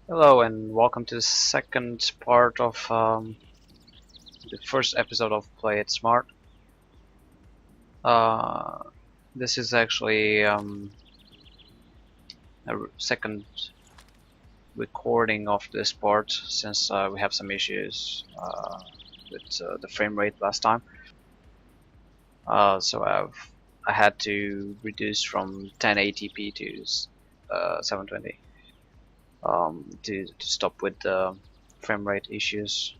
Hello and welcome to the second part of the first episode of Play It Smart. Uh, this is actually a second recording of this part since we have some issues with the frame rate last time. So I had to reduce from 1080p to 720 to stop with the frame rate issues.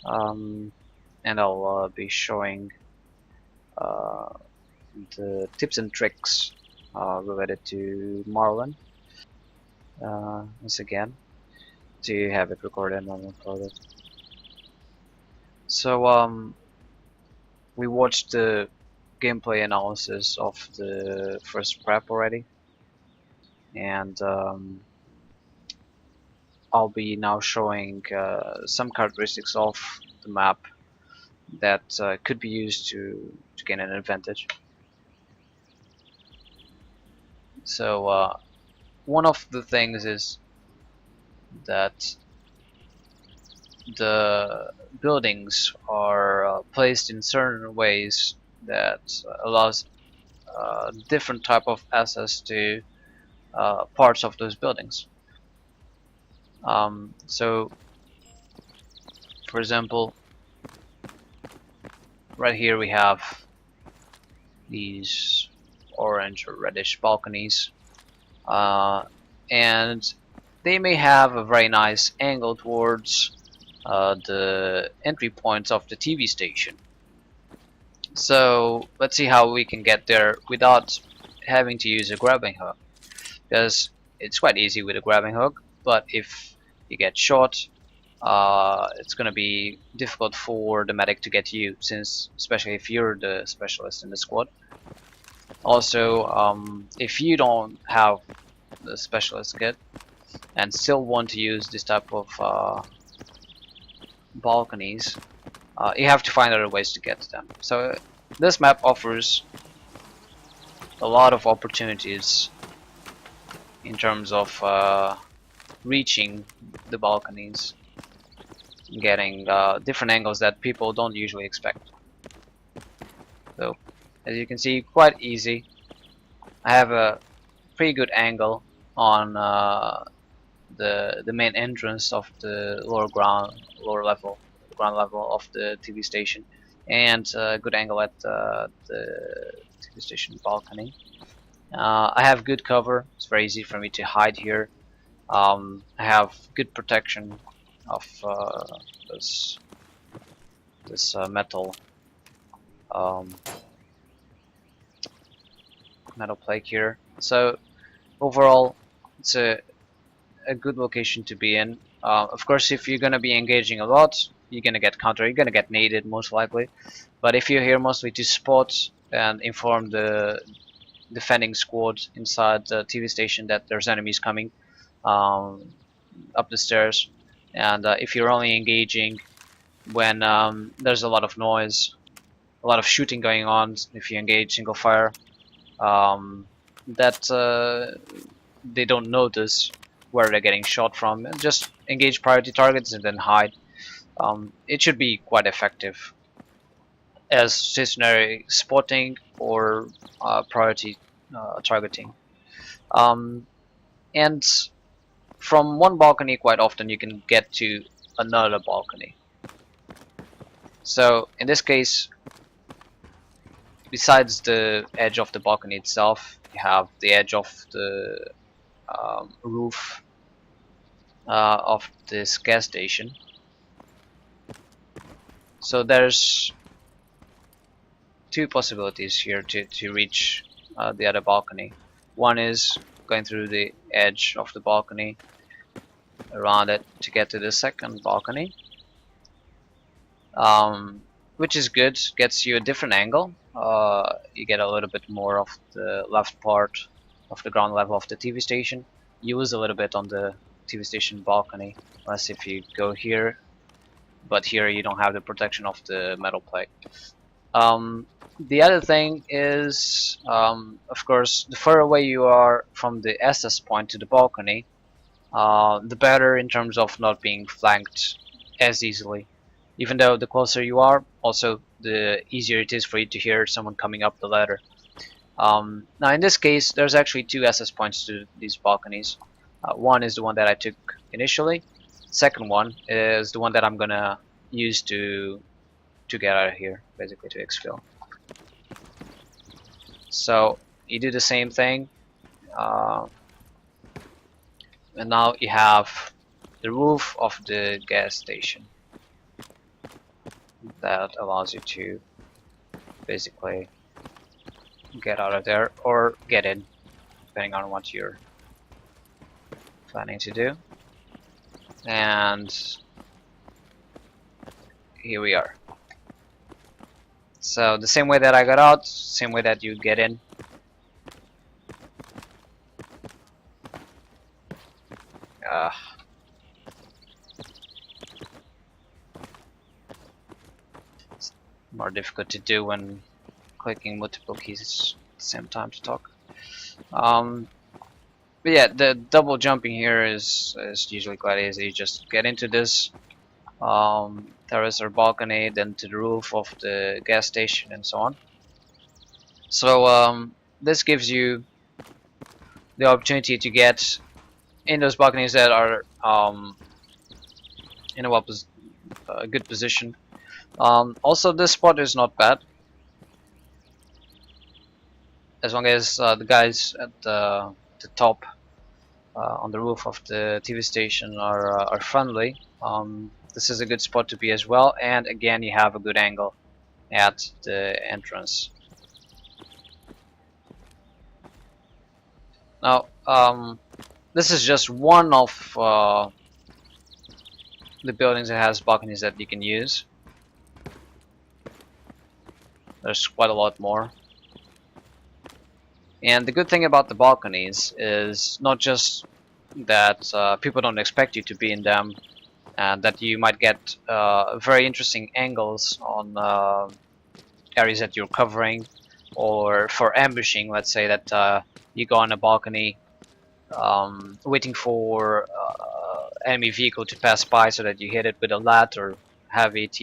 And I'll be showing uh, the tips and tricks related to Marlin once again to have it recorded and uploaded. So we watched the gameplay analysis of the first prep already, and I'll be now showing some characteristics of the map that could be used to gain an advantage. So one of the things is that the buildings are placed in certain ways that allows different type of access to parts of those buildings. So, for example, right here we have these orange or reddish balconies, and they may have a very nice angle towards the entry points of the TV station. So let's see how we can get there without having to use a grabbing hook, because it's quite easy with a grabbing hook, but if you get shot, it's gonna be difficult for the medic to get to you, since especially if you're the specialist in the squad. Also, if you don't have the specialist kit and still want to use this type of balconies, you have to find other ways to get to them. So this map offers a lot of opportunities in terms of reaching the balconies, getting different angles that people don't usually expect. So as you can see, quite easy. I have a pretty good angle on the main entrance of the lower level, ground level of the TV station, and a good angle at the TV station balcony. I have good cover. It's very easy for me to hide here. I have good protection of this metal um, metal plate here. So overall, it's a good location to be in. Of course, if you're gonna be engaging a lot, you're gonna get counter. You're gonna get naded most likely. But if you're here mostly to spot and inform the defending squad inside the TV station that there's enemies coming um, up the stairs, and if you're only engaging when there's a lot of noise, a lot of shooting going on, if you engage single fire, that they don't notice where they're getting shot from, and just engage priority targets and then hide. It should be quite effective as stationary spotting or priority targeting. Um, and from one balcony, quite often you can get to another balcony. So in this case, besides the edge of the balcony itself, you have the edge of the roof of this gas station. So there's two possibilities here to reach the other balcony. One is going through the edge of the balcony around it to get to the second balcony, which is good, gets you a different angle. You get a little bit more of the left part of the ground level of the TV station. You lose a little bit on the TV station balcony, unless if you go here, but here you don't have the protection of the metal plate. The other thing is, of course, the further away you are from the access point to the balcony, the better in terms of not being flanked as easily. Even though the closer you are, also the easier it is for you to hear someone coming up the ladder. Now in this case, there's actually two access points to these balconies. One is the one that I took initially. Second one is the one that I'm gonna use to get out of here, basically to exfil. So you do the same thing, and now you have the roof of the gas station that allows you to basically get out of there or get in, depending on what you're planning to do. And here we are. So the same way that I got out, same way that you get in. It's more difficult to do when clicking multiple keys at the same time to talk. But yeah, the double jumping here is usually quite easy. You just get into this terrace or balcony, then to the roof of the gas station, and so on. So this gives you the opportunity to get in those balconies that are in a good position. Also, this spot is not bad, as long as the guys at the top on the roof of the TV station are friendly. This is a good spot to be as well, and again you have a good angle at the entrance. Now this is just one of the buildings that has balconies that you can use. There's quite a lot more. And the good thing about the balconies is not just that people don't expect you to be in them, and that you might get very interesting angles on areas that you're covering, or for ambushing. Let's say that you go on a balcony waiting for enemy vehicle to pass by so that you hit it with a lat or have AT,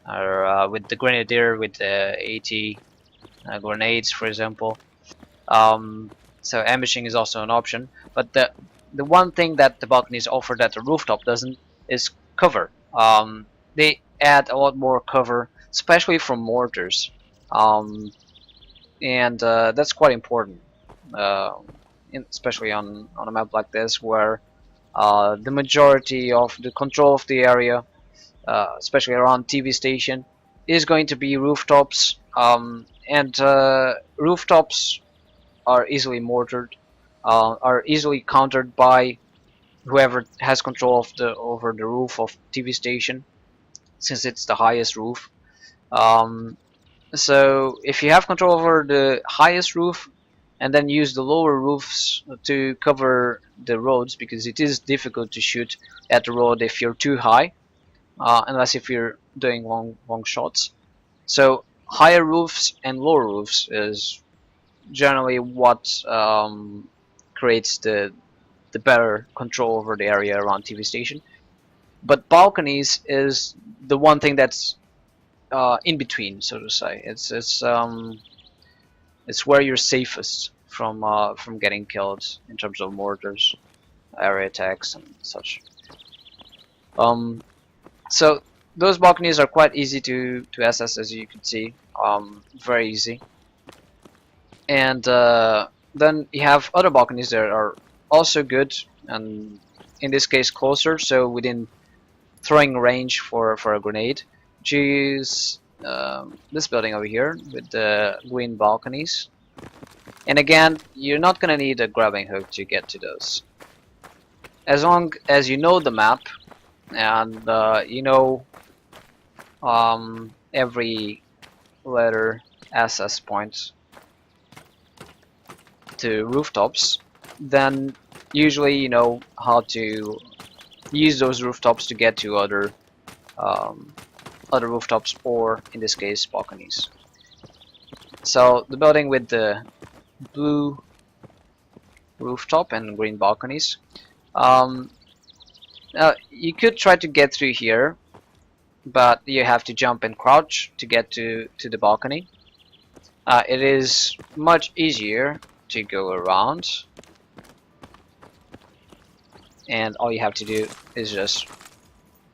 or with the grenadier with the AT grenades, for example. So ambushing is also an option, but the one thing that the balconies offer that the rooftop doesn't is cover. They add a lot more cover, especially from mortars, and that's quite important, especially on a map like this where the majority of the control of the area, especially around TV station, is going to be rooftops, and rooftops are easily mortared, are easily countered by whoever has control of over the roof of TV station, since it's the highest roof. So if you have control over the highest roof and then use the lower roofs to cover the roads, because it is difficult to shoot at the road if you're too high, unless if you're doing long shots. So higher roofs and lower roofs is generally what creates the better control over the area around TV station. But balconies is the one thing that's in between, so to say. It's where you're safest from getting killed in terms of mortars, area attacks, and such. So those balconies are quite easy to access, as you can see. Very easy. And then you have other balconies that are also good, and in this case closer, so within throwing range for a grenade, which is this building over here with the green balconies. And again, you're not gonna need a grabbing hook to get to those, as long as you know the map and you know every letter access point to rooftops. Then usually you know how to use those rooftops to get to other rooftops, or in this case balconies. So the building with the blue rooftop and green balconies Um, you could try to get through here, but you have to jump and crouch to get to the balcony. It is much easier to go around, and all you have to do is just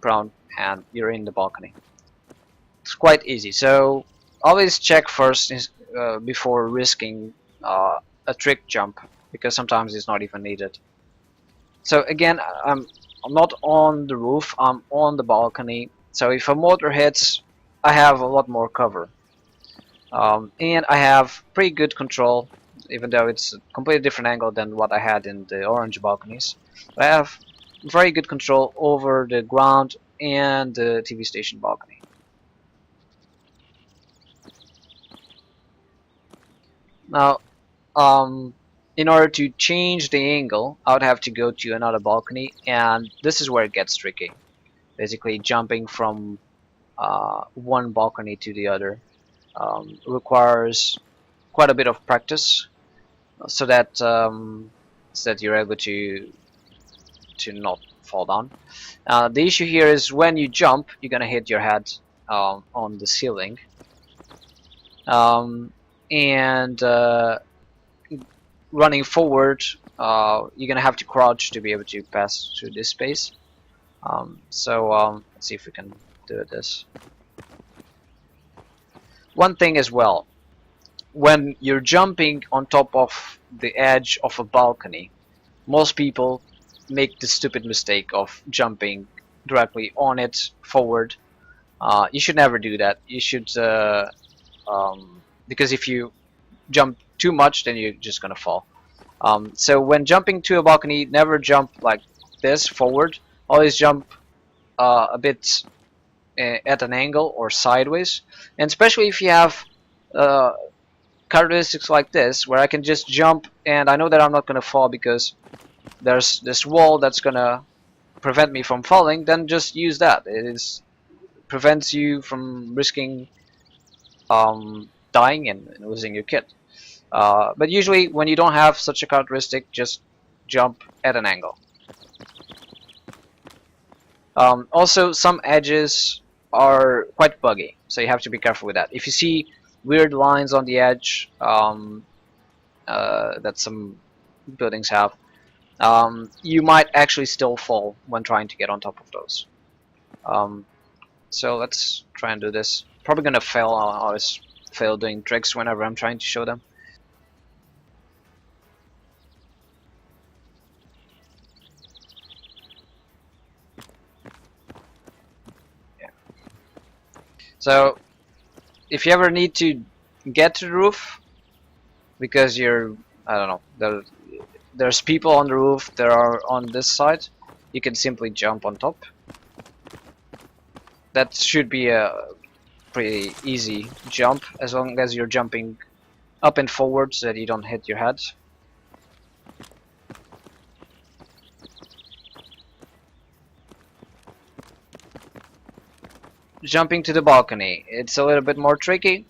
prone and you're in the balcony. It's quite easy, so always check first before risking a trick jump, because sometimes it's not even needed. So again, I'm not on the roof, I'm on the balcony, so if a mortar hits, I have a lot more cover. And I have pretty good control, even though it's a completely different angle than what I had in the orange balconies. I have very good control over the ground and the TV station balcony. Now, in order to change the angle, I would have to go to another balcony, and this is where it gets tricky. Basically, jumping from one balcony to the other requires quite a bit of practice, so that you're able to not fall down. The issue here is when you jump, you're gonna hit your head on the ceiling, um, and running forward, you're gonna have to crouch to be able to pass through this space. Let's see if we can do this. One thing as well, when you're jumping on top of the edge of a balcony, most people make the stupid mistake of jumping directly on it forward. You should never do that. You should, because if you jump too much, then you're just gonna fall. So when jumping to a balcony, never jump like this forward. Always jump a bit at an angle or sideways, and especially if you have uh, characteristics like this, where I can just jump and I know that I'm not gonna fall because there's this wall that's gonna prevent me from falling. Then just use that. Prevents you from risking dying and losing your kit. But usually when you don't have such a characteristic, just jump at an angle. Also, some edges are quite buggy, so you have to be careful with that. If you see weird lines on the edge that some buildings have, you might actually still fall when trying to get on top of those. So let's try and do this. Probably gonna fail. I always fail doing tricks whenever I'm trying to show them. Yeah. So if you ever need to get to the roof because I don't know, there's people on the roof that are on this side, you can simply jump on top. That should be a pretty easy jump, as long as you're jumping up and forward so that you don't hit your head. Jumping to the balcony, it's a little bit more tricky.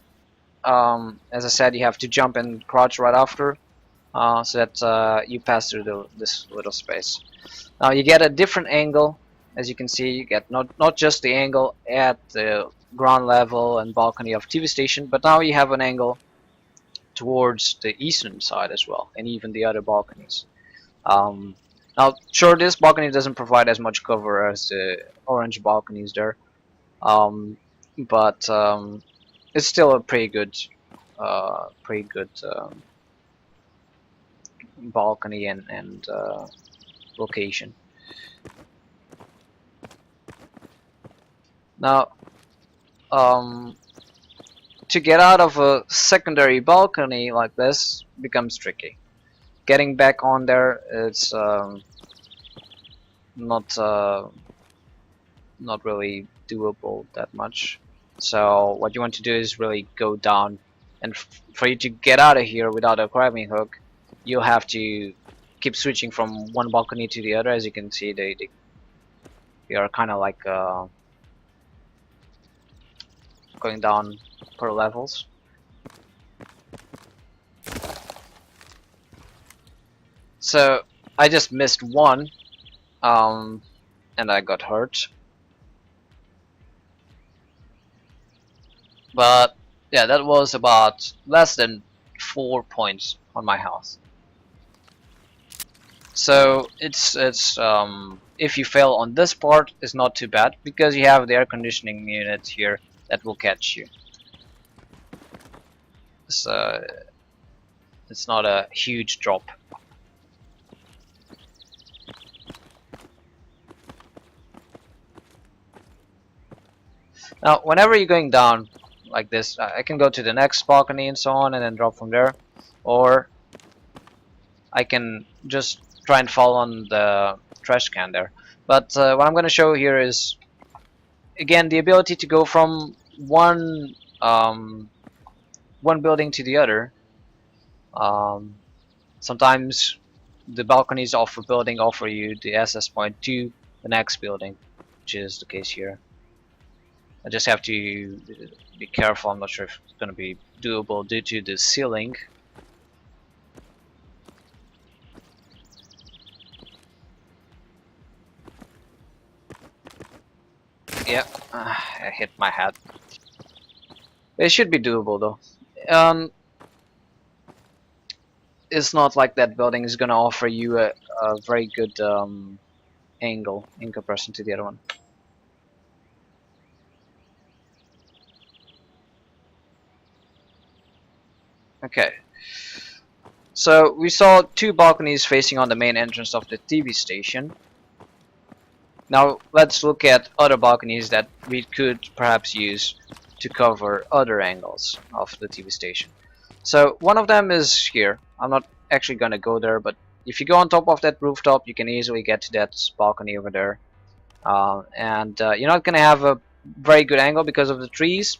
As I said, you have to jump and crouch right after, so that you pass through this little space. Now you get a different angle. As you can see, you get not just the angle at the ground level and balcony of TV station, but now you have an angle towards the eastern side as well, and even the other balconies. Now, sure, this balcony doesn't provide as much cover as the orange balconies there, but it's still a pretty good balcony and location. Now, to get out of a secondary balcony like this becomes tricky. Getting back on there, it's not really doable that much. So what you want to do is really go down, and for you to get out of here without a grabbing hook, you'll have to keep switching from one balcony to the other. As you can see, they are kind of like going down per levels. So I just missed one, and I got hurt. But yeah, that was about less than 4 points on my health. So it's if you fail on this part, it's not too bad because you have the air conditioning unit here that will catch you. So it's not a huge drop. Now, whenever you're going down like this, I can go to the next balcony and so on, and then drop from there, or I can just try and fall on the trash can there. But what I'm going to show here is, again, the ability to go from one building to the other. Sometimes the balconies of a building offer you the access point to the next building, which is the case here. I just have to be careful. I'm not sure if it's going to be doable due to the ceiling. Yeah, I hit my head. It should be doable though. It's not like that building is gonna offer you a very good angle in comparison to the other one. Okay. So we saw two balconies facing on the main entrance of the TV station. Now let's look at other balconies that we could perhaps use to cover other angles of the TV station. So one of them is here. I'm not actually gonna go there, but if you go on top of that rooftop, you can easily get to that balcony over there. You're not gonna have a very good angle because of the trees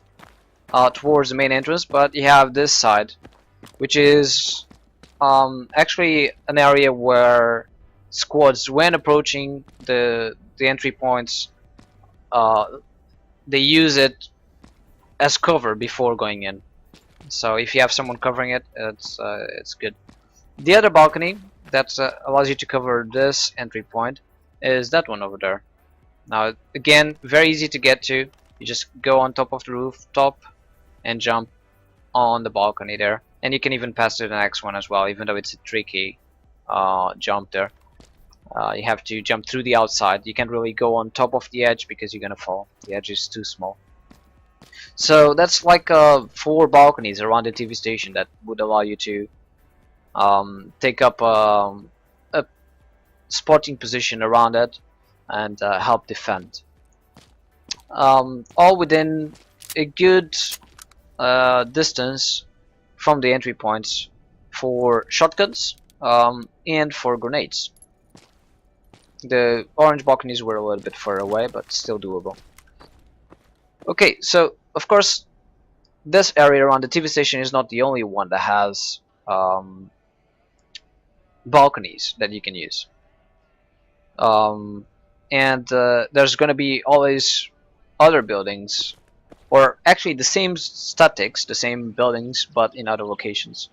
towards the main entrance, but you have this side, which is actually an area where squads, when approaching the entry points, they use it as cover before going in. So if you have someone covering it, it's good. The other balcony that allows you to cover this entry point is that one over there. Now again, very easy to get to. You just go on top of the rooftop and jump on the balcony there, and you can even pass to the next one as well, even though it's a tricky jump there. You have to jump through the outside. You can't really go on top of the edge because you're gonna fall. The edge is too small. So that's like 4 balconies around the TV station that would allow you to take up a spotting position around it and help defend. All within a good distance from the entry points for shotguns and for grenades. The orange balconies were a little bit further away, but still doable. Okay, so of course this area around the TV station is not the only one that has balconies that you can use. There's going to be always other buildings, or actually the same statics, the same buildings, but in other locations.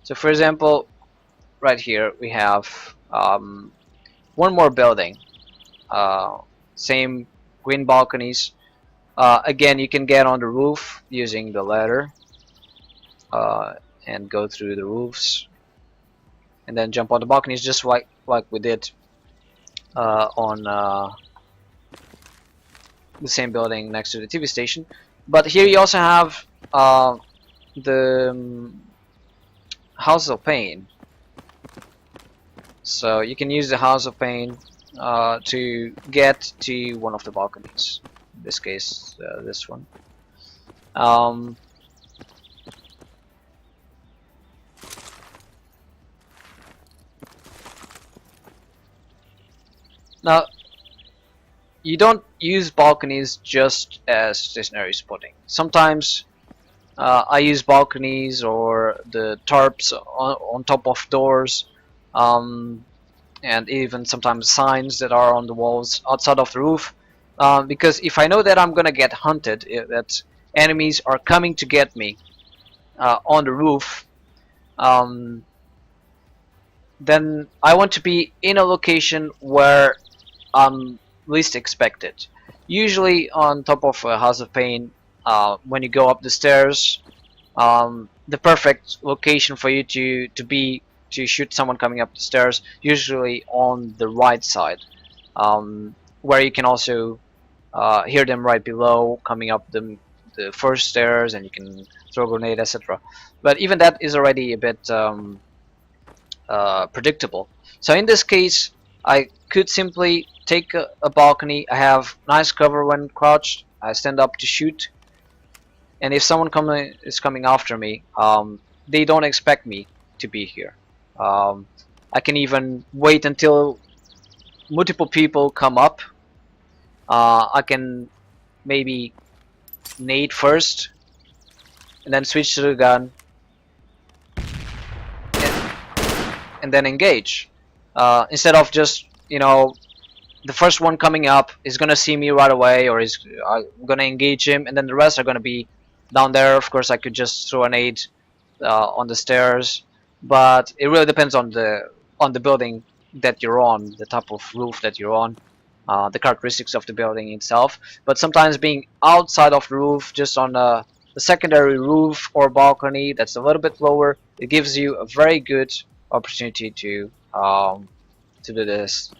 So for example, right here we have one more building, same green balconies. Again, you can get on the roof using the ladder and go through the roofs and then jump on the balconies, just like we did on the same building next to the TV station. But here you also have the House of Pain. So you can use the House of Pain to get to one of the balconies. In this case, this one. Now, you don't use balconies just as stationary spotting. Sometimes I use balconies or the tarps on top of doors, and even sometimes signs that are on the walls outside of the roof because if I know that I'm gonna get hunted, that enemies are coming to get me on the roof, um, then I want to be in a location where I'm least expected. Usually on top of a House of Pain, when you go up the stairs, the perfect location for you to be to shoot someone coming up the stairs, usually on the right side, where you can also hear them right below coming up the first stairs, and you can throw a grenade, etc. But even that is already a bit predictable. So in this case, I could simply take a balcony. I have nice cover when crouched. I stand up to shoot, and if someone is coming after me, they don't expect me to be here. Um, I can even wait until multiple people come up. I can maybe nade first, and then switch to the gun, and, and then engage. Instead of just, the first one coming up is gonna see me right away, or is gonna engage him, and then the rest are gonna be down there. Of course, I could just throw an aid on the stairs, but it really depends on the building that you're on, the type of roof that you're on, the characteristics of the building itself. But sometimes being outside of the roof, just on a secondary roof or balcony that's a little bit lower, it gives you a very good opportunity to do this.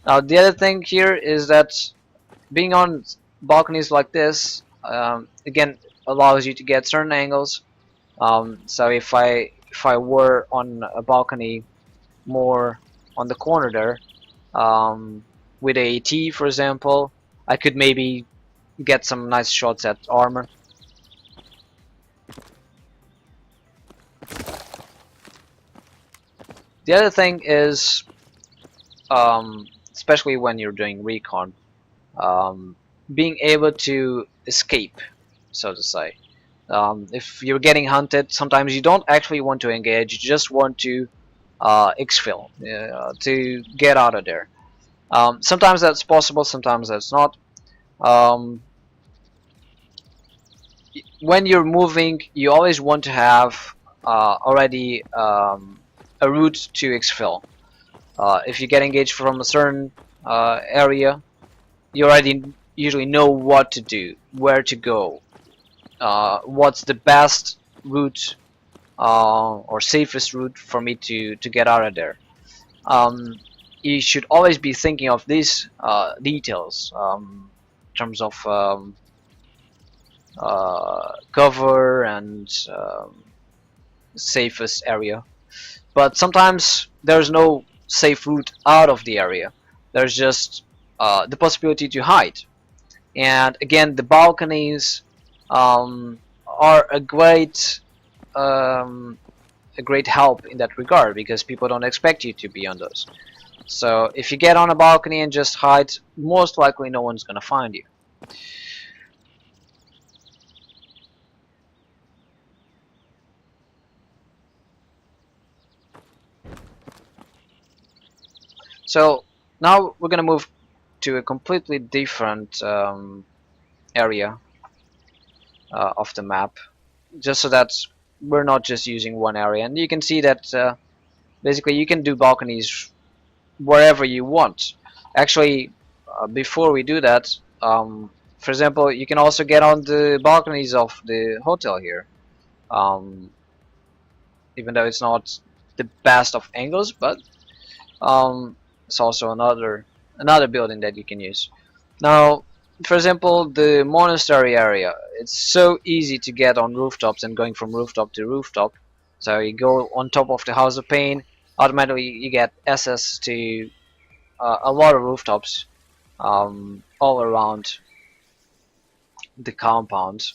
Now the other thing here is that being on balconies like this, again, allows you to get certain angles. So if I were on a balcony more on the corner there, with a AT, for example, I could maybe get some nice shots at armor. The other thing is, especially when you're doing recon, being able to escape, so to say. If you're getting hunted, sometimes you don't actually want to engage, you just want to exfil, to get out of there. Sometimes that's possible, sometimes that's not. When you're moving, you always want to have already a route to exfil. If you get engaged from a certain area, you already usually know what to do, where to go, what's the best route or safest route for me to get out of there. You should always be thinking of these details, in terms of cover and safest area. But sometimes there's no safe route out of the area. There's just the possibility to hide. And again, the balconies are a great help in that regard, because people don't expect you to be on those. So if you get on a balcony and just hide, most likely no one's gonna find you. So now we're gonna move to a completely different area of the map, just so that we're not just using one area. And you can see that basically you can do balconies wherever you want. Actually, before we do that, for example, you can also get on the balconies of the hotel here, even though it's not the best of angles, but it's also another building that you can use. Now, for example, the monastery area, it's so easy to get on rooftops and going from rooftop to rooftop. So you go on top of the House of Pain, automatically you get access to a lot of rooftops all around the compound.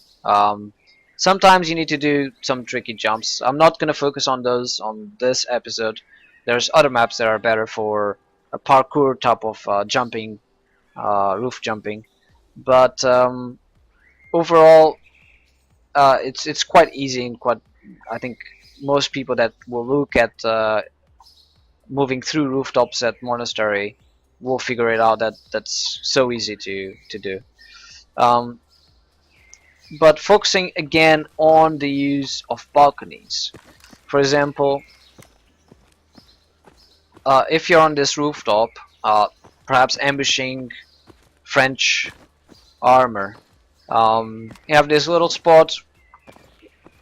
Sometimes you need to do some tricky jumps. I'm not going to focus on those on this episode. There's other maps that are better for a parkour type of jumping, roof jumping. But overall, it's quite easy, and quite, I think most people that will look at moving through rooftops at monastery will figure it out. That's so easy to do. Um, but focusing again on the use of balconies. For example, if you're on this rooftop, perhaps ambushing French armor, you have this little spot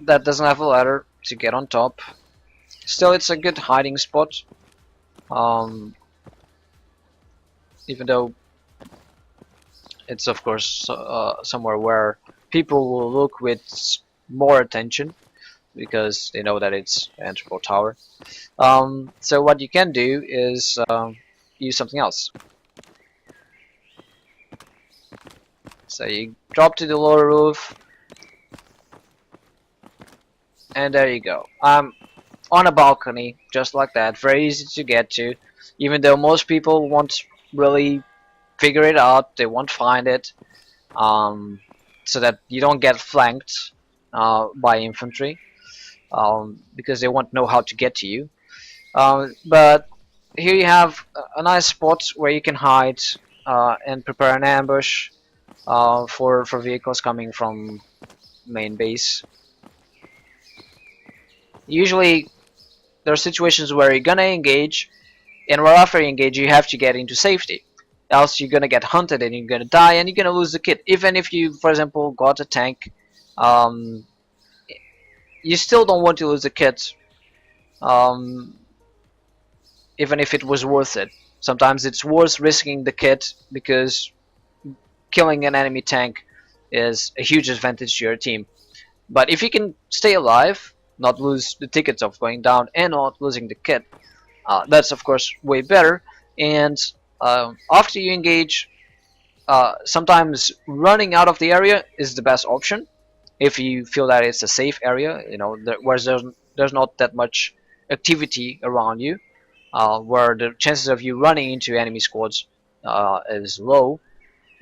that doesn't have a ladder to get on top. Still, it's a good hiding spot, um, even though it's of course somewhere where people will look with more attention because they know that it's an Interpol tower. So what you can do is use something else. So you drop to the lower roof, and there you go. On a balcony, just like that, very easy to get to. Even though most people won't really figure it out, they won't find it, so that you don't get flanked by infantry, because they won't know how to get to you. But here you have a nice spot where you can hide and prepare an ambush for vehicles coming from main base. Usually there are situations where you're gonna engage, and right after you engage you have to get into safety, else you're gonna get hunted and you're gonna die and you're gonna lose the kit. Even if you, for example, got a tank, um, you still don't want to lose the kit, um, even if it was worth it. Sometimes it's worth risking the kit because killing an enemy tank is a huge advantage to your team. But if you can stay alive, not lose the tickets of going down and not losing the kit, that's of course way better. And after you engage, sometimes running out of the area is the best option if you feel that it's a safe area, you know, where there's not that much activity around you, where the chances of you running into enemy squads is low.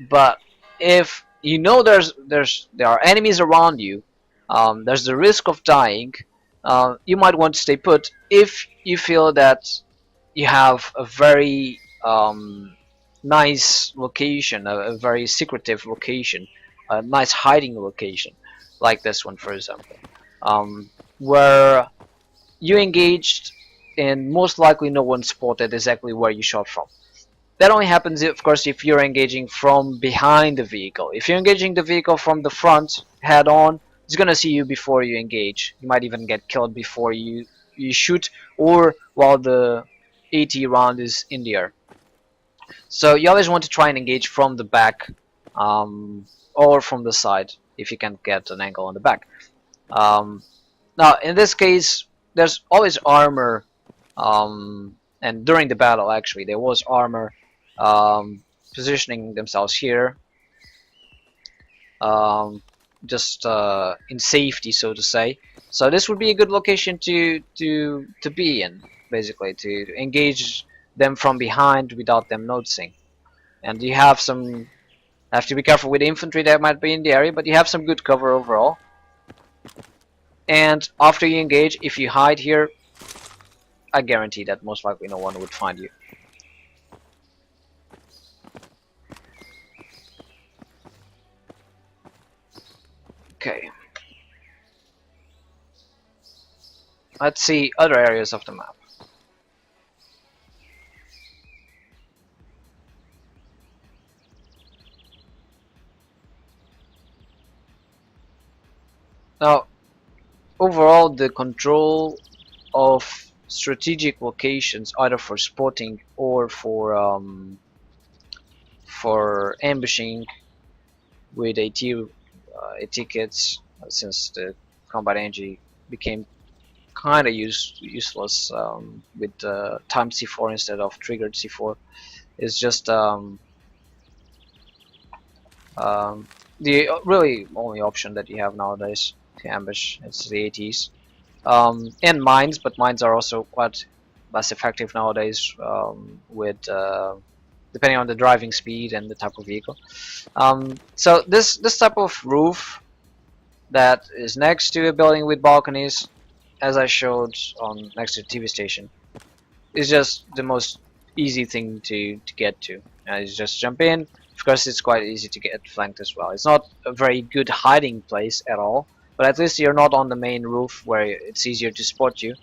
But if you know there are enemies around you, there's the risk of dying. You might want to stay put if you feel that you have a very nice location, a very secretive location, a nice hiding location, like this one, for example, where you engaged and most likely no one spotted exactly where you shot from. That only happens, of course, if you're engaging from behind the vehicle. If you're engaging the vehicle from the front, head on, it's gonna see you before you engage. You might even get killed before you shoot, or while the AT round is in the air. So you always want to try and engage from the back, or from the side if you can get an angle on the back. Now, in this case, there's always armor, and during the battle, actually, there was armor positioning themselves here, just in safety, so to say. So this would be a good location to be in, basically, to engage them from behind without them noticing. And you have to be careful with the infantry that might be in the area, but you have some good cover overall. And after you engage, if you hide here, I guarantee that most likely no one would find you. Okay. Let's see other areas of the map. Now, overall, the control of strategic locations, either for spotting or for ambushing with AT kits, since the combat energy became kind of useless with timed C4 instead of triggered C4, is just the really only option that you have nowadays to ambush. It's the ATs, and mines, but mines are also quite less effective nowadays, with depending on the driving speed and the type of vehicle. So this type of roof that is next to a building with balconies, as I showed on next to the TV station, is just the most easy thing to get to. You just jump in. Of course, it's quite easy to get flanked as well. It's not a very good hiding place at all, but at least you're not on the main roof where it's easier to spot you.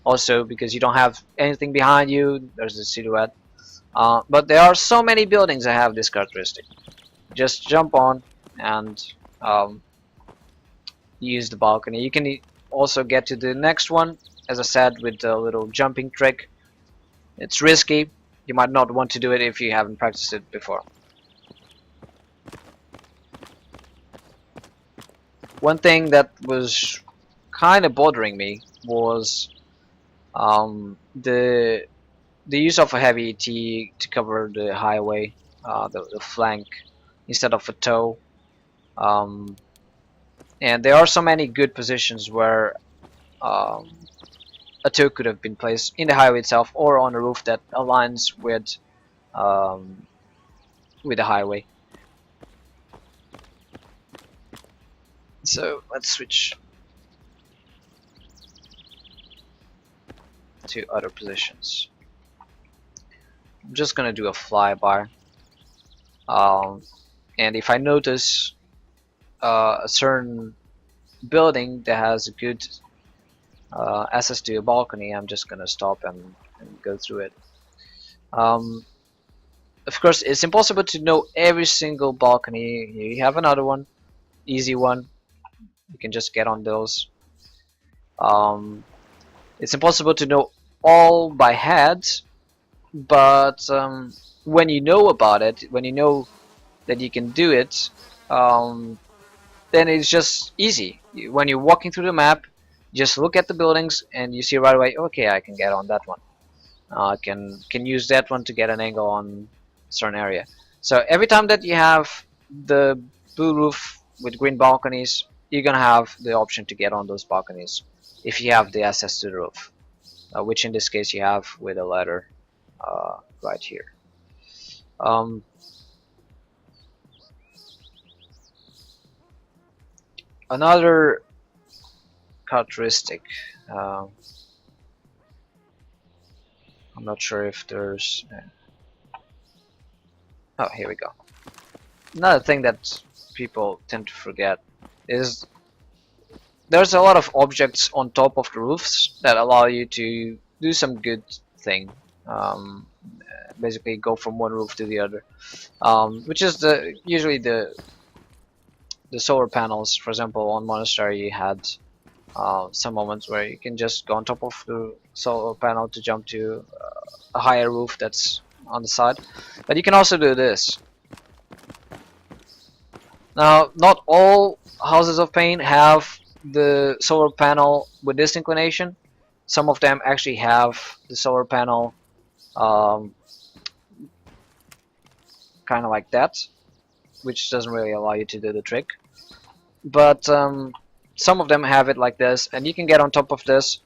Also, because you don't have anything behind you, there's the silhouette. But there are so many buildings that have this characteristic. Just jump on and um, use the balcony. You can also get to the next one, as I said, with the little jumping trick. It's risky. You might not want to do it if you haven't practiced it before. One thing that was kind of bothering me was the use of a heavy T to cover the highway, the flank, instead of a toe. Um, and there are so many good positions where um, a toe could have been placed in the highway itself or on a roof that aligns um, with the highway. So let's switch to other positions. I'm just gonna do a flyby, and if I notice a certain building that has a good access to a balcony, I'm just gonna stop and go through it. Of course, it's impossible to know every single balcony. Here you have another one, easy one. You can just get on those. It's impossible to know all by head, but when you know about it, when you know that you can do it, then it's just easy. When you're walking through the map, just look at the buildings and you see right away, okay, I can get on that one. Can use that one to get an angle on a certain area. So every time that you have the blue roof with green balconies, you're gonna have the option to get on those balconies if you have the access to the roof, which in this case you have with a ladder right here. Another characteristic, I'm not sure if there's oh, here we go. Another thing that people tend to forget is there's a lot of objects on top of the roofs that allow you to do some good thing. Basically go from one roof to the other, which is usually the solar panels. For example, on Monastery you had some moments where you can just go on top of the solar panel to jump to a higher roof that's on the side. But you can also do this. Now, not all Houses of Pain have the solar panel with this inclination. Some of them actually have the solar panel kind of like that, which doesn't really allow you to do the trick. But some of them have it like this, and you can get on top of this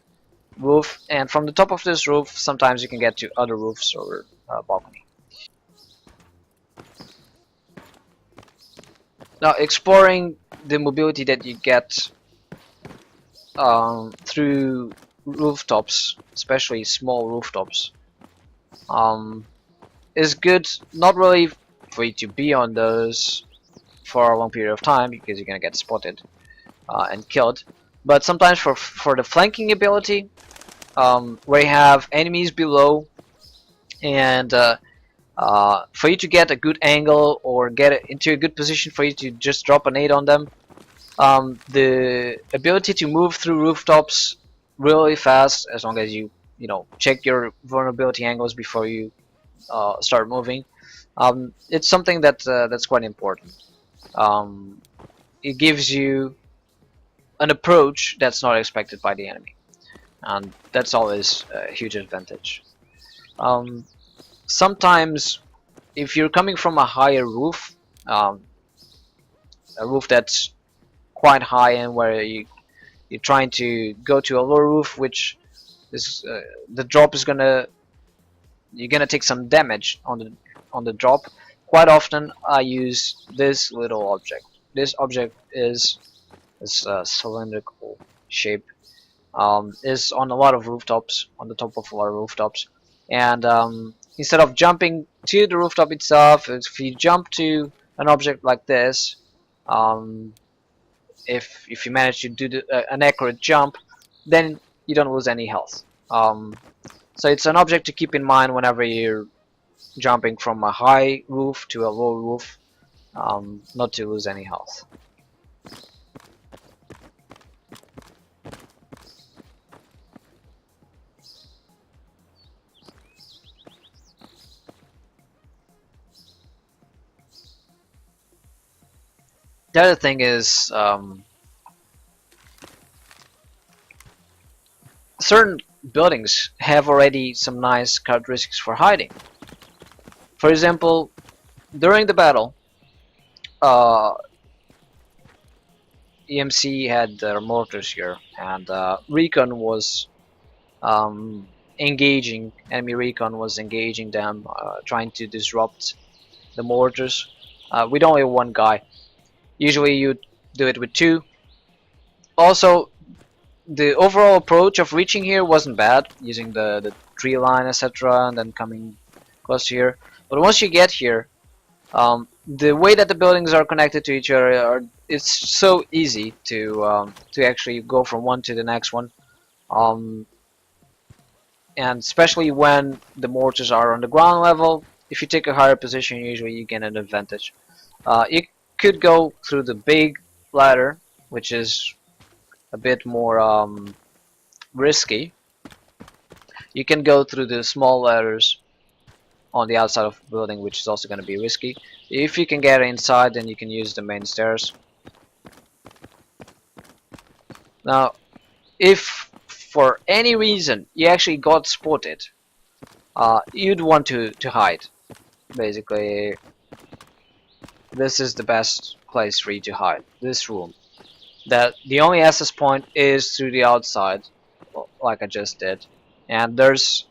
roof, and from the top of this roof sometimes you can get to other roofs or balcony. Now, exploring the mobility that you get through rooftops, especially small rooftops, is good. Not really for you to be on those for a long period of time because you're gonna get spotted and killed, but sometimes for the flanking ability, where you have enemies below, and for you to get a good angle or get it into a good position for you to just drop a nade on them, the ability to move through rooftops really fast, as long as you check your vulnerability angles before you start moving, it's something that that's quite important. It gives you an approach that's not expected by the enemy, and that's always a huge advantage. Sometimes if you're coming from a higher roof, a roof that's quite high and where you're trying to go to a lower roof, which is the drop is you're gonna take some damage on the drop. Quite often I use this little object. This object is cylindrical shape, is on a lot of rooftops, on the top of a lot of rooftops, and instead of jumping to the rooftop itself, if you jump to an object like this, um, if you manage to do an accurate jump, then you don't lose any health. So it's an object to keep in mind whenever you're jumping from a high roof to a low roof, not to lose any health. The other thing is, certain buildings have already some nice characteristics for hiding. For example, during the battle, uh, EMC had their mortars here, and Recon was enemy Recon was engaging them, trying to disrupt the mortars with only one guy. Usually you do it with two. Also, the overall approach of reaching here wasn't bad, using the tree line, etc., and then coming close to here. But once you get here, the way that the buildings are connected to each other, it's so easy to actually go from one to the next one. And especially when the mortars are on the ground level, if you take a higher position, usually you get an advantage. You could go through the big ladder, which is a bit more risky. You can go through the small ladders on the outside of the building, which is also going to be risky. If you can get inside, then you can use the main stairs. Now, if for any reason you actually got spotted, you'd want to hide. Basically, this is the best place for you to hide, this room. That the only access point is through the outside, like I just did. And there's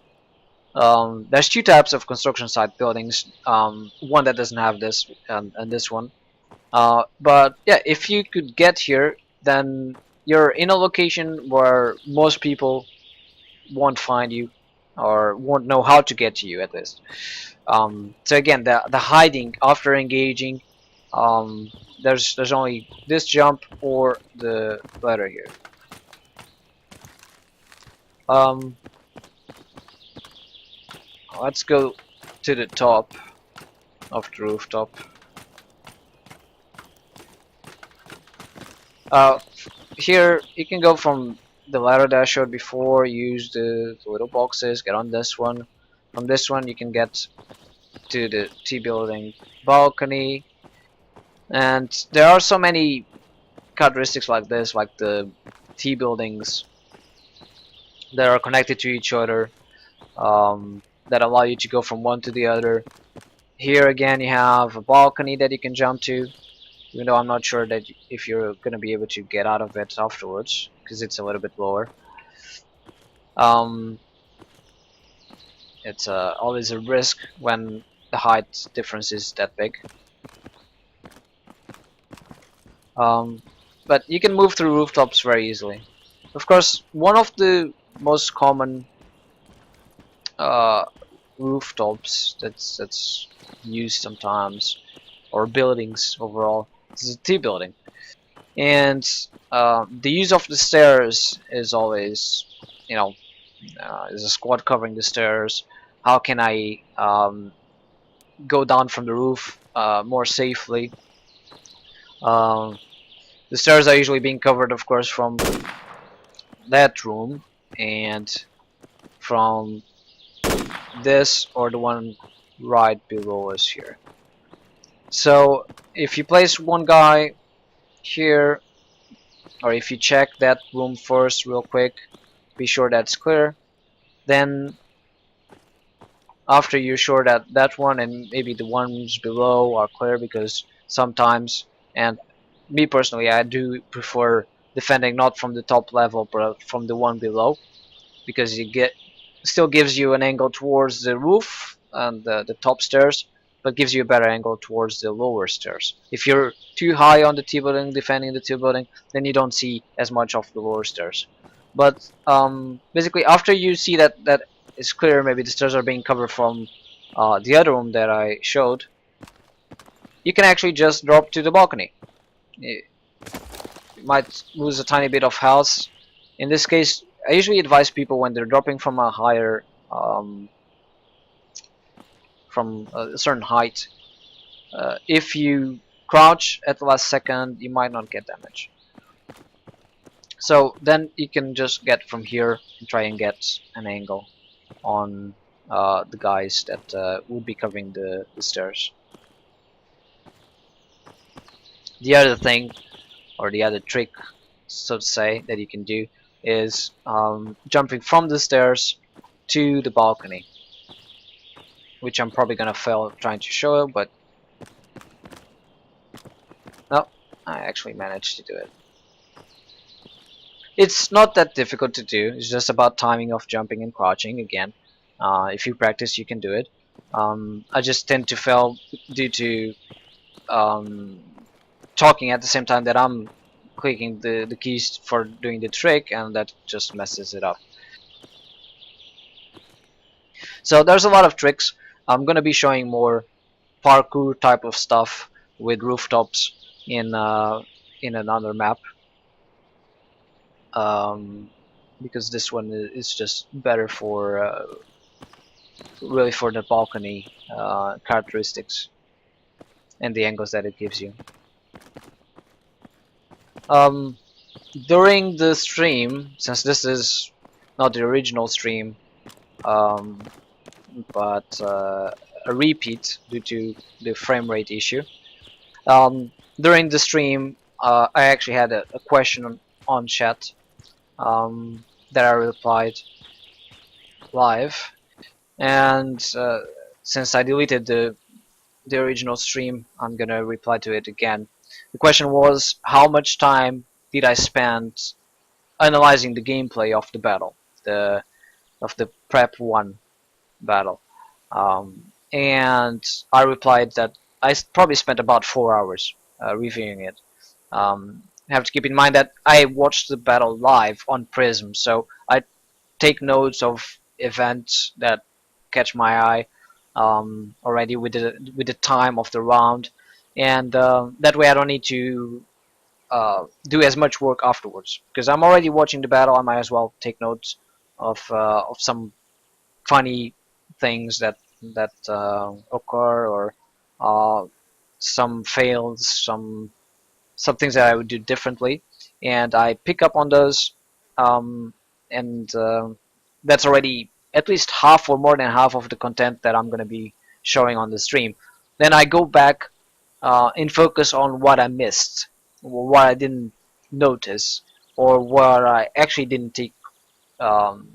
two types of construction site buildings. One that doesn't have this, and this one. But yeah, if you could get here, then you're in a location where most people won't find you, or won't know how to get to you at least. So again, the hiding after engaging, there's only this jump or the ladder here. Let's go to the top of the rooftop. Here you can go from the ladder that I showed before, use the little boxes, get on this one. From this one you can get to the T-building balcony, and there are so many characteristics like this, like the T-buildings that are connected to each other, that allow you to go from one to the other. Here again you have a balcony that you can jump to, even though I'm not sure that if you're gonna be able to get out of it afterwards, because it's a little bit lower. It's always a risk when the height difference is that big. But you can move through rooftops very easily. Of course, one of the most common rooftops that's used sometimes, or buildings overall, is a T-building. And the use of the stairs is always, is a squad covering the stairs. How can I go down from the roof more safely? The stairs are usually being covered, of course, from that room and from this or the one right below us here. So if you place one guy here, or if you check that room first real quick, be sure that's clear, then after you're sure that that one and maybe the ones below are clear, because sometimes, and me personally, I do prefer defending not from the top level but from the one below, because still gives you an angle towards the roof and the top stairs, but gives you a better angle towards the lower stairs. If you're too high on the T-building defending the T-building, then you don't see as much of the lower stairs. But basically, after you see that it's clear, maybe the stairs are being covered from the other room that I showed, you can actually just drop to the balcony. You might lose a tiny bit of health. In this case, I usually advise people when they're dropping from a higher, from a certain height, if you crouch at the last second, you might not get damage. So then you can just get from here and try and get an angle on the guys that would be covering the stairs. The other thing, or the other trick, so to say, that you can do is jumping from the stairs to the balcony, which I'm probably gonna fail trying to show, but no, I actually managed to do it. It's not that difficult to do. It's just about timing of jumping and crouching again. If you practice, you can do it. I just tend to fail due to um, talking at the same time that I'm clicking the keys for doing the trick, and that just messes it up. So there's a lot of tricks. I'm gonna be showing more parkour type of stuff with rooftops in another map, because this one is just better for really for the balcony characteristics and the angles that it gives you. Um, During the stream, since this is not the original stream, um, but a repeat due to the frame rate issue, during the stream, I actually had a question on chat that I replied live, and since I deleted the original stream, I'm gonna reply to it again. The question was, how much time did I spend analyzing the gameplay of the battle, the Prep 1 battle? And I replied that I probably spent about 4 hours reviewing it. You have to keep in mind that I watched the battle live on Prism, so I take notes of events that catch my eye already with the time of the round, and that way I don't need to do as much work afterwards, because I'm already watching the battle. I might as well take notes of some funny things that occur, or uh, some fails, some things that I would do differently, and I pick up on those, um, and that's already at least half or more than half of the content that I'm going to be showing on the stream. Then I go back and focus on what I missed, what I didn't notice, or what I actually um,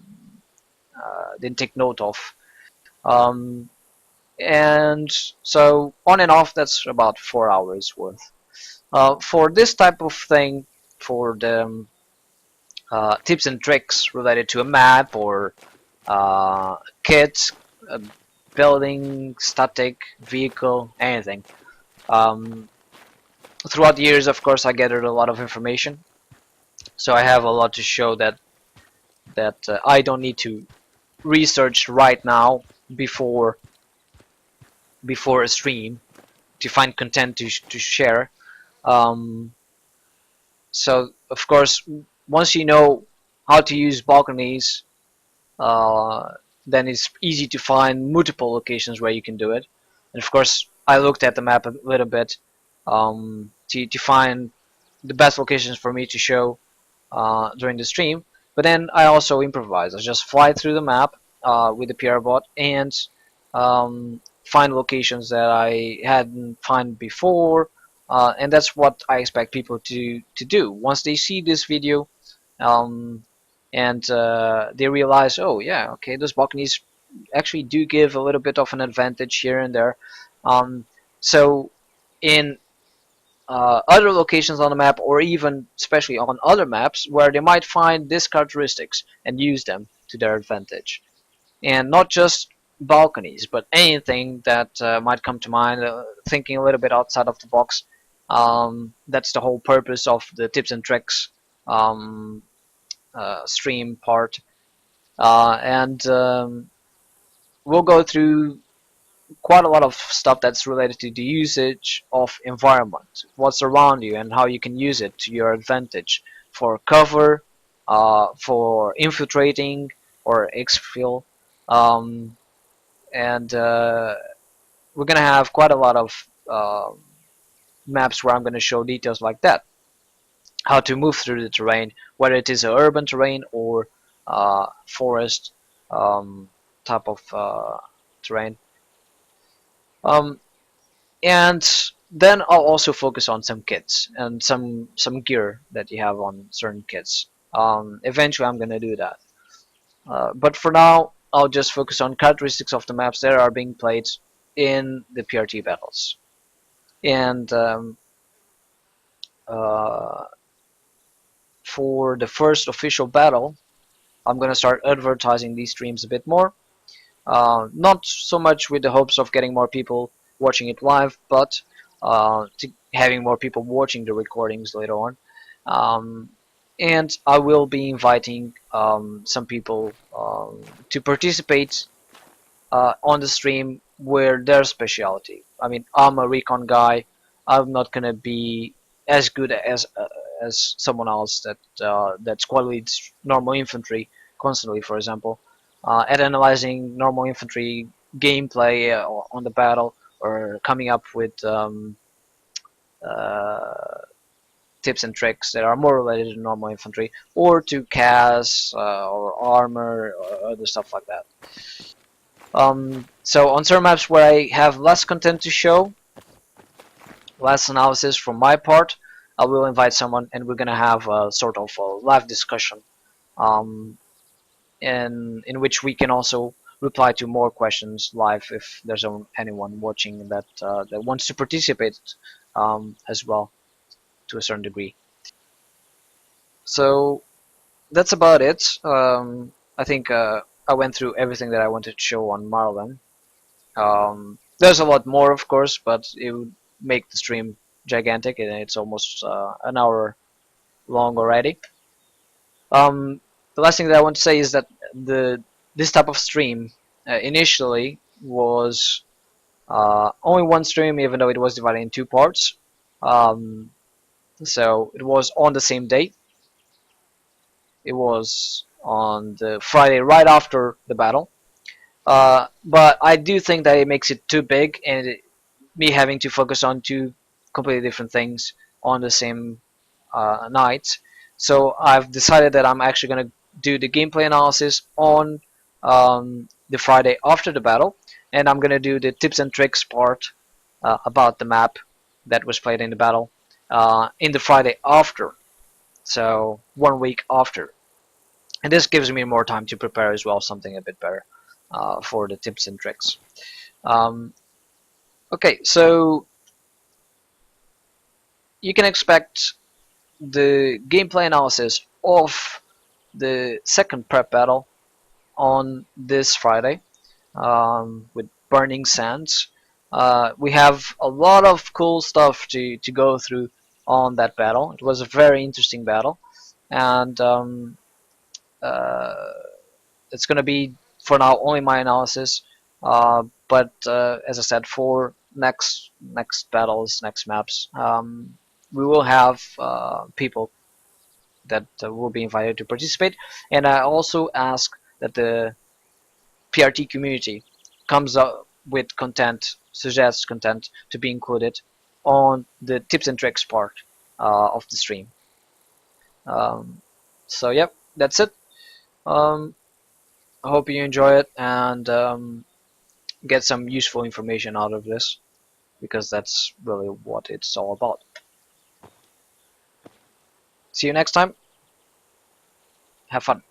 didn't take note of. Um, and so on and off, that's about 4 hours worth. For this type of thing, for the tips and tricks related to a map or kits, uh, building, static, vehicle, anything. Um, Throughout the years, of course, I gathered a lot of information, so I have a lot to show that I don't need to research right now before before a stream to find content to share. Um, so of course, once you know how to use balconies, uh, then it's easy to find multiple locations where you can do it. And of course, I looked at the map a little bit to find the best locations for me to show during the stream. But then I also improvise. I just fly through the map with the PR bot and find locations that I hadn't found before. And that's what I expect people to do. Once they see this video, um, and they realize, oh yeah, okay, those balconies actually do give a little bit of an advantage here and there. Um, so in other locations on the map, or even especially on other maps where they might find these characteristics and use them to their advantage, and not just balconies, but anything that might come to mind, thinking a little bit outside of the box. That's the whole purpose of the tips and tricks um, stream part, and we'll go through quite a lot of stuff that's related to the usage of environment, what's around you, and how you can use it to your advantage for cover, for infiltrating or exfil, um, and we're gonna have quite a lot of maps where I'm gonna show details like that, how to move through the terrain, whether it is a urban terrain or forest type of terrain. Um, and then I'll also focus on some kits and some gear that you have on certain kits. Eventually, I'm gonna do that. But for now, I'll just focus on characteristics of the maps that are being played in the PRT battles. And uh, for the first official battle, I'm gonna start advertising these streams a bit more. Not so much with the hopes of getting more people watching it live, but to having more people watching the recordings later on. Um, and I will be inviting some people to participate on the stream where their specialty. I mean, I'm a recon guy. I'm not gonna be as good as someone else that squad leads normal infantry constantly, for example, at analyzing normal infantry gameplay on the battle or coming up with uh, tips and tricks that are more related to normal infantry or to CAS or armor or other stuff like that. So on certain maps where I have less content to show, less analysis from my part, I will invite someone and we're gonna have a sort of a live discussion, um, in which we can also reply to more questions live if there's anyone watching that wants to participate as well to a certain degree. So that's about it. I think I went through everything that I wanted to show on Marlin. There's a lot more, of course, but it would make the stream gigantic, and it's almost an hour long already. The last thing that I want to say is that the this type of stream initially was only one stream, even though it was divided in two parts. Um, so it was on the same day. It was on the Friday right after the battle. But I do think that it makes it too big, and me having to focus on two completely different things on the same night. So I've decided that I'm actually going to do the gameplay analysis on the Friday after the battle, and I'm going to do the tips and tricks part about the map that was played in the battle in the Friday after. So 1 week after. And this gives me more time to prepare as well, something a bit better for the tips and tricks. Um, okay, so you can expect the gameplay analysis of the second prep battle on this Friday with Burning Sands. We have a lot of cool stuff to go through on that battle. It was a very interesting battle, and uh, it's going to be for now only my analysis. But as I said, for next battles, next maps, we will have people that will be invited to participate. And I also ask that the PRT community comes up with content, suggests content to be included on the tips and tricks part of the stream. Um, so yep, that's it. Um, I hope you enjoy it and get some useful information out of this, because that's really what it's all about. See you next time. Have fun.